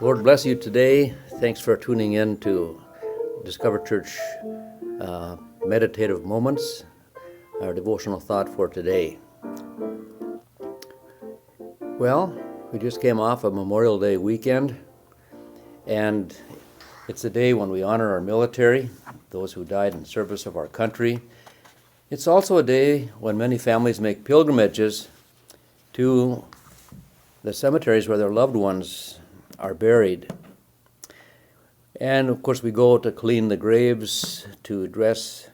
Lord bless you today. Thanks for tuning in to Discover Church Meditative Moments, our devotional thought for today. Well, we just came off a Memorial Day weekend, and it's a day when we honor our military, those who died in service of our country. It's also a day when many families make pilgrimages to the cemeteries where their loved ones are buried. And of course we go to clean the graves, to dress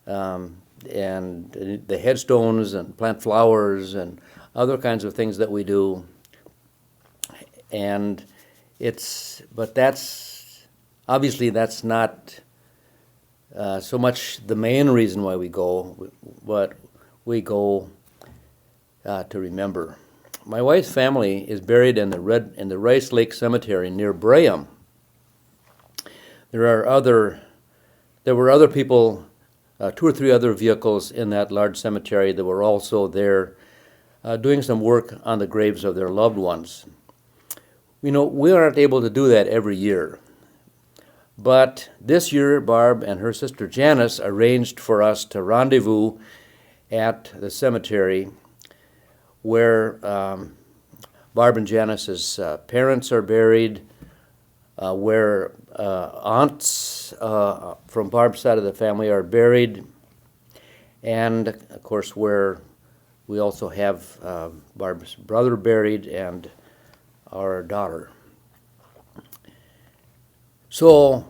and the headstones and plant flowers and other kinds of things that we do. And that's not so much the main reason why we go, but we go to remember. My wife's family is buried in the Rice Lake Cemetery near Braham. There were other people, 2 or 3 other vehicles in that large cemetery that were also there doing some work on the graves of their loved ones. You know, we aren't able to do that every year. But this year, Barb and her sister Janice arranged for us to rendezvous at the cemetery where Barb and Janice's parents are buried, where aunts from Barb's side of the family are buried, and of course where we also have Barb's brother buried and our daughter. So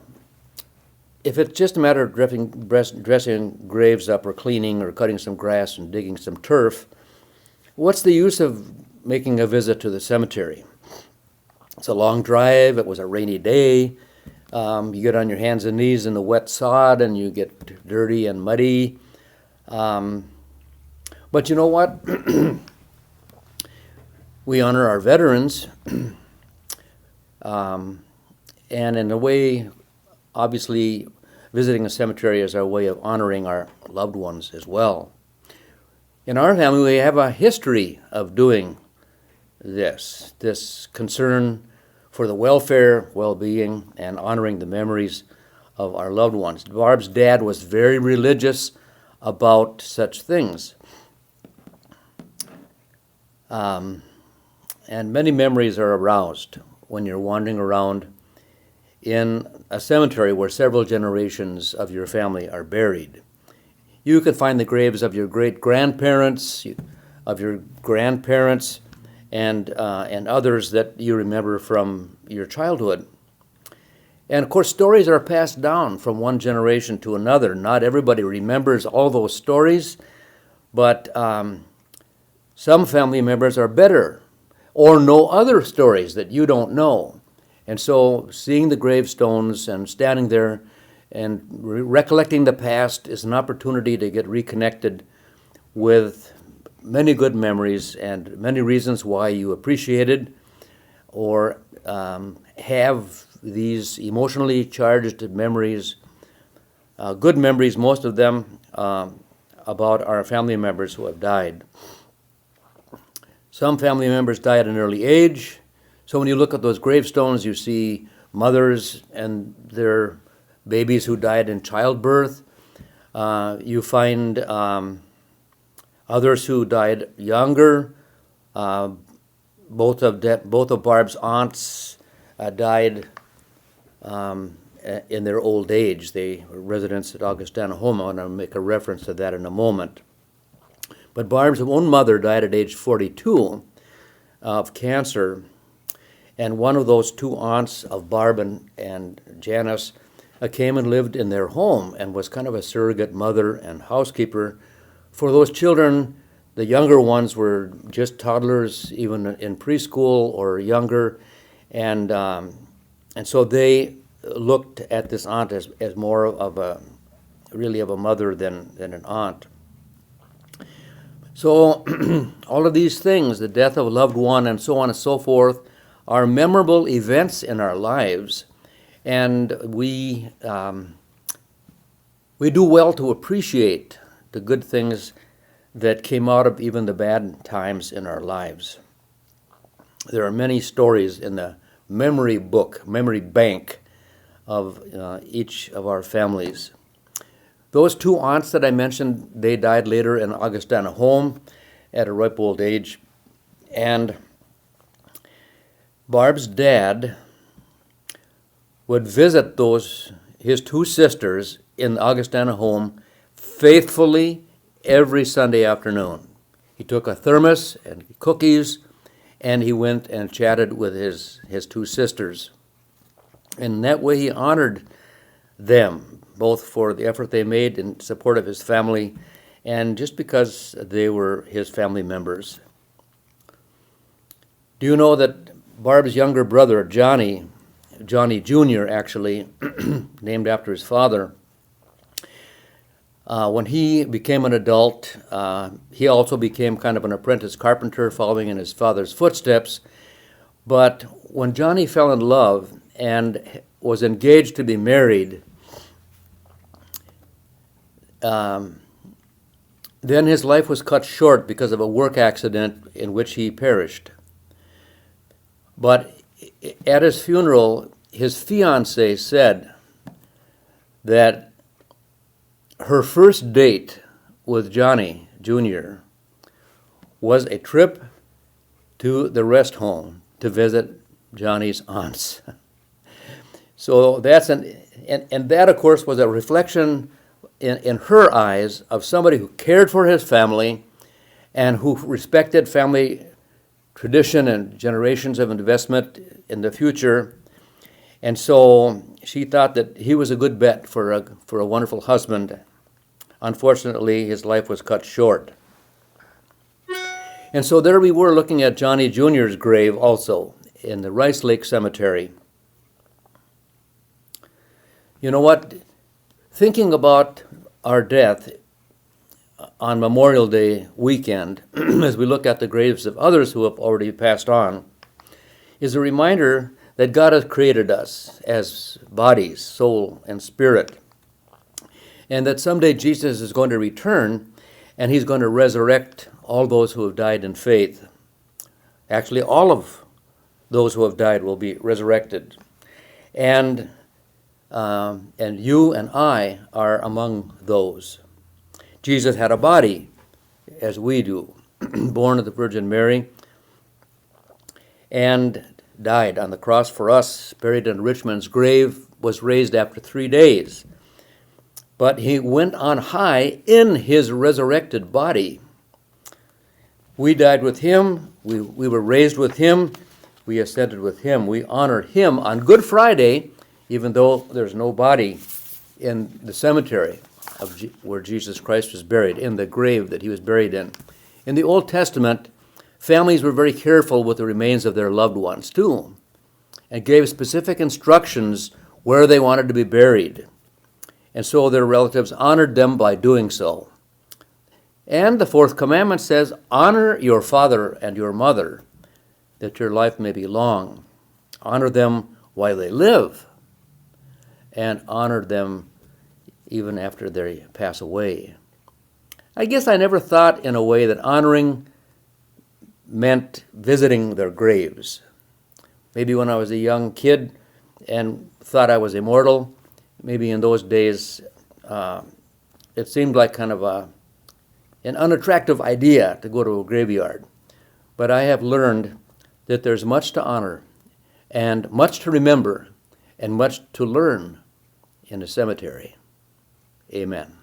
if it's just a matter of dressing graves up or cleaning or cutting some grass and digging some turf, what's the use of making a visit to the cemetery? It's a long drive. It was a rainy day. You get on your hands and knees in the wet sod and you get dirty and muddy. But you know what? We honor our veterans. And in a way, obviously, visiting a cemetery is our way of honoring our loved ones as well. In our family, we have a history of doing this concern for the welfare, well-being, and honoring the memories of our loved ones. Barb's dad was very religious about such things. And many memories are aroused when you're wandering around in a cemetery where several generations of your family are buried. You can find the graves of your great-grandparents, of your grandparents, and others that you remember from your childhood. And of course, stories are passed down from one generation to another. Not everybody remembers all those stories, but some family members are better or know other stories that you don't know. And so seeing the gravestones and standing there and recollecting the past is an opportunity to get reconnected with many good memories and many reasons why you appreciated or have these emotionally charged memories, good memories, most of them, about our family members who have died. Some family members died at an early age, so when you look at those gravestones, you see mothers and their babies who died in childbirth. You find others who died younger. Both of Barb's aunts died in their old age. They were residents at Augustana Homa, and I'll make a reference to that in a moment. But Barb's own mother died at age 42 of cancer, and one of those 2 aunts of Barb and Janice came and lived in their home and was kind of a surrogate mother and housekeeper for those children. The younger ones were just toddlers, even in preschool or younger, and so they looked at this aunt as more of a mother than an aunt. So all of these things, the death of a loved one and so on and so forth, are memorable events in our lives, and we do well to appreciate the good things that came out of even the bad times in our lives. There are many stories in the memory book, memory bank of each of our families. Those two aunts that I mentioned, they died later in Augustana home at a ripe old age. And Barb's dad would visit his two sisters in the Augustana home faithfully every Sunday afternoon. He took a thermos and cookies, and he went and chatted with his two sisters. In that way, he honored them, both for the effort they made in support of his family and just because they were his family members. Do you know that Barb's younger brother, Johnny Jr., actually, named after his father, when he became an adult, he also became kind of an apprentice carpenter, following in his father's footsteps. But when Johnny fell in love and was engaged to be married, then his life was cut short because of a work accident in which he perished. But at his funeral, his fiancée said that her first date with Johnny Jr. was a trip to the rest home to visit Johnny's aunts. So that's and that, of course, was a reflection in her eyes of somebody who cared for his family and who respected family tradition and generations of investment in the future. And so she thought that he was a good bet for a wonderful husband. Unfortunately, his life was cut short. And so there we were looking at Johnny Jr.'s grave also in the Rice Lake Cemetery. You know what? Thinking about our death on Memorial Day weekend, as we look at the graves of others who have already passed on, is a reminder that God has created us as bodies, soul, and spirit, and that someday Jesus is going to return and he's going to resurrect all those who have died in faith. Actually, all of those who have died will be resurrected. And you and I are among those. Jesus had a body, as we do, born of the Virgin Mary, and died on the cross for us, buried in Richmond's grave, was raised after 3 days. But he went on high in his resurrected body. We died with him, we were raised with him, we ascended with him. We honor him on Good Friday, even though there's no body in the cemetery where Jesus Christ was buried, in the grave that he was buried in. In the Old Testament, families were very careful with the remains of their loved ones, too, and gave specific instructions where they wanted to be buried. And so their relatives honored them by doing so. And the fourth commandment says, honor your father and your mother, that your life may be long. Honor them while they live, and honor them even after they pass away. I guess I never thought in a way that honoring meant visiting their graves. Maybe when I was a young kid and thought I was immortal, maybe in those days it seemed like kind of an unattractive idea to go to a graveyard. But I have learned that there's much to honor and much to remember and much to learn in a cemetery. Amen.